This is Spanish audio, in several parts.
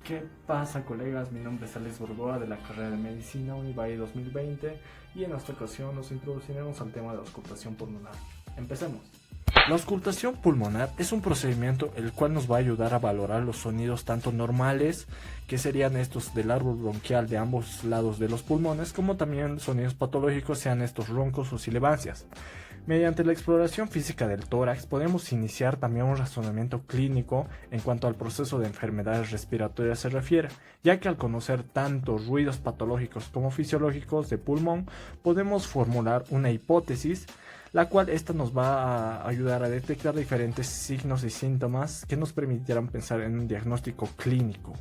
¿Qué pasa, colegas? Mi nombre es Alex Borgoa de la carrera de Medicina Univalle 2020 y en esta ocasión nos introduciremos al tema de la auscultación pulmonar. Empecemos. La auscultación pulmonar es un procedimiento el cual nos va a ayudar a valorar los sonidos tanto normales, que serían estos del árbol bronquial de ambos lados de los pulmones, como también sonidos patológicos, sean estos roncos o sibilancias. Mediante la exploración física del tórax podemos iniciar también un razonamiento clínico en cuanto al proceso de enfermedades respiratorias se refiere, ya que al conocer tanto ruidos patológicos como fisiológicos de pulmón, podemos formular una hipótesis, la cual esta nos va a ayudar a detectar diferentes signos y síntomas que nos permitirán pensar en un diagnóstico clínico.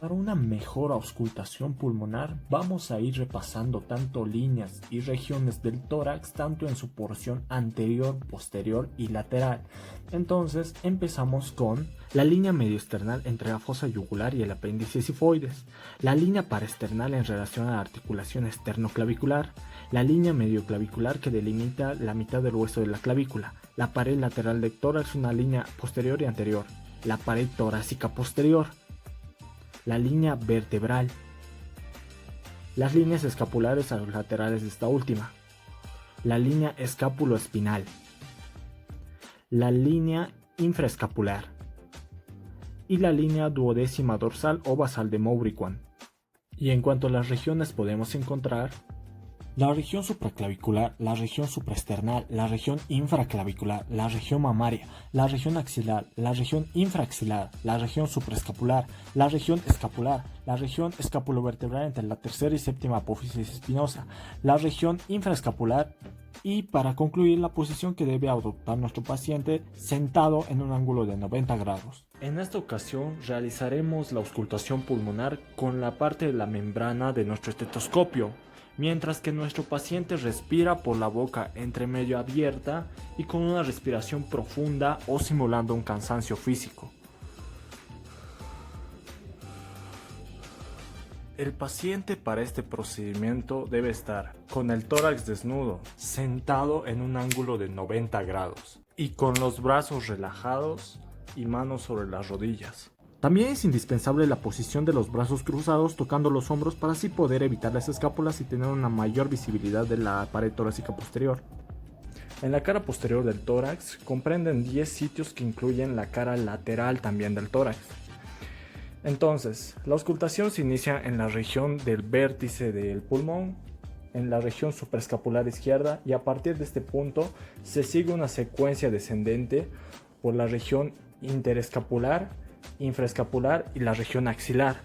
Para una mejor auscultación pulmonar vamos a ir repasando tanto líneas y regiones del tórax, tanto en su porción anterior, posterior y lateral. Entonces empezamos con la línea medioesternal entre la fosa yugular y el apéndice sifoides, la línea paraesternal en relación a la articulación esternoclavicular, la línea medioclavicular que delimita la mitad del hueso de la clavícula, la pared lateral del tórax, una línea posterior y anterior, la pared torácica posterior, la línea vertebral, las líneas escapulares a los laterales de esta última, la línea escápulo-espinal, la línea infraescapular y la línea duodécima dorsal o basal de Mouriquan. Y en cuanto a las regiones podemos encontrar la región supraclavicular, la región supraesternal, la región infraclavicular, la región mamaria, la región axilar, la región infraaxilar, la región supraescapular, la región escapular, la región escapulovertebral entre la tercera y séptima apófisis espinosa, la región infraescapular y para concluir la posición que debe adoptar nuestro paciente sentado en un ángulo de 90 grados. En esta ocasión realizaremos la auscultación pulmonar con la parte de la membrana de nuestro estetoscopio, mientras que nuestro paciente respira por la boca entre medio abierta y con una respiración profunda o simulando un cansancio físico. El paciente para este procedimiento debe estar con el tórax desnudo, sentado en un ángulo de 90 grados y con los brazos relajados y manos sobre las rodillas. También es indispensable la posición de los brazos cruzados tocando los hombros para así poder evitar las escápulas y tener una mayor visibilidad de la pared torácica posterior. En la cara posterior del tórax comprenden 10 sitios que incluyen la cara lateral también del tórax. Entonces, la auscultación se inicia en la región del vértice del pulmón, en la región supraescapular izquierda, y a partir de este punto se sigue una secuencia descendente por la región interescapular, infraescapular y la región axilar.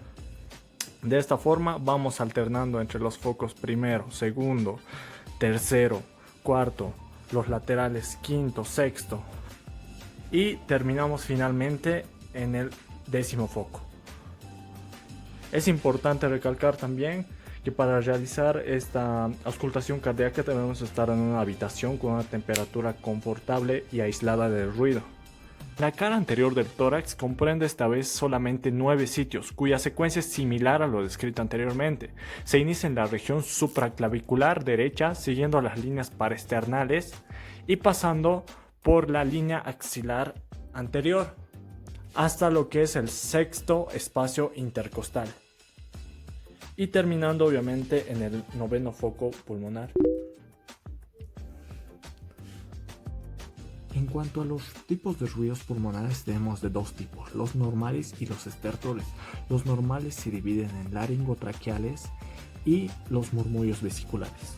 De esta forma vamos alternando entre los focos primero, segundo, tercero, cuarto, los laterales quinto, sexto y terminamos finalmente en el 10º foco. Es importante recalcar también que para realizar esta auscultación cardíaca debemos estar en una habitación con una temperatura confortable y aislada del ruido. La cara anterior del tórax comprende esta vez solamente 9 sitios, cuya secuencia es similar a lo descrito anteriormente. Se inicia en la región supraclavicular derecha, siguiendo las líneas paraesternales y pasando por la línea axilar anterior, hasta lo que es el 6º espacio intercostal. Y terminando obviamente en el 9º foco pulmonar. En cuanto a los tipos de ruidos pulmonares tenemos de dos tipos, los normales y los estertores. Los normales se dividen en laringotraqueales y los murmullos vesiculares.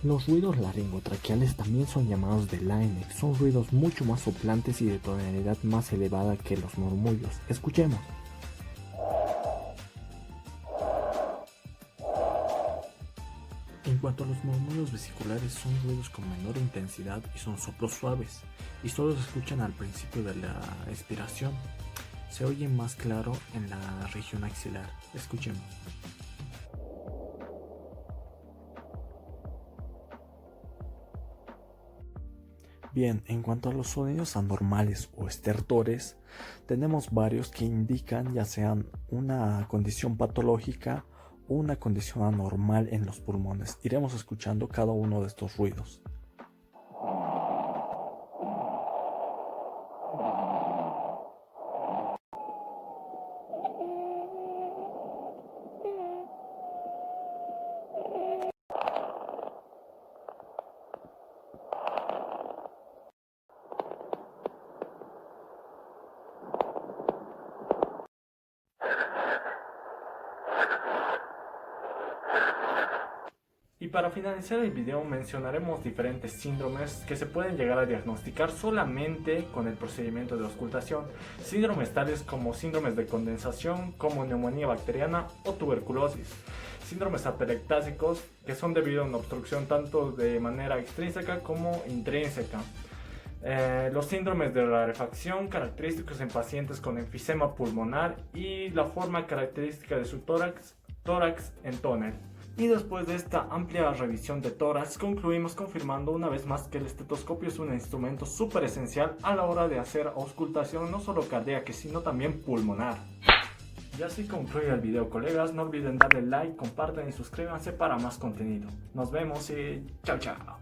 Los ruidos laringotraqueales también son llamados de Laennec, son ruidos mucho más soplantes y de tonalidad más elevada que los murmullos. Escuchemos. En cuanto a los murmullos vesiculares, son ruidos con menor intensidad y son soplos suaves y solo se escuchan al principio de la expiración. Se oye más claro en la región axilar. Escuchemos. Bien, en cuanto a los sonidos anormales o estertores, tenemos varios que indican ya sean una condición patológica o una condición anormal en los pulmones. Iremos escuchando cada uno de estos ruidos. para finalizar el video mencionaremos diferentes síndromes que se pueden llegar a diagnosticar solamente con el procedimiento de auscultación. Síndromes tales como síndromes de condensación, como neumonía bacteriana o tuberculosis. Síndromes atelectásicos que son debido a una obstrucción tanto de manera extrínseca como intrínseca. Los síndromes de rarefacción característicos en pacientes con enfisema pulmonar y la forma característica de su tórax en tóner. Y después de esta amplia revisión de tórax, concluimos confirmando una vez más que el estetoscopio es un instrumento súper esencial a la hora de hacer auscultación no solo cardíaca, sino también pulmonar. Y así concluye el video, colegas. No olviden darle like, compartan y suscríbanse para más contenido. Nos vemos y chao chao.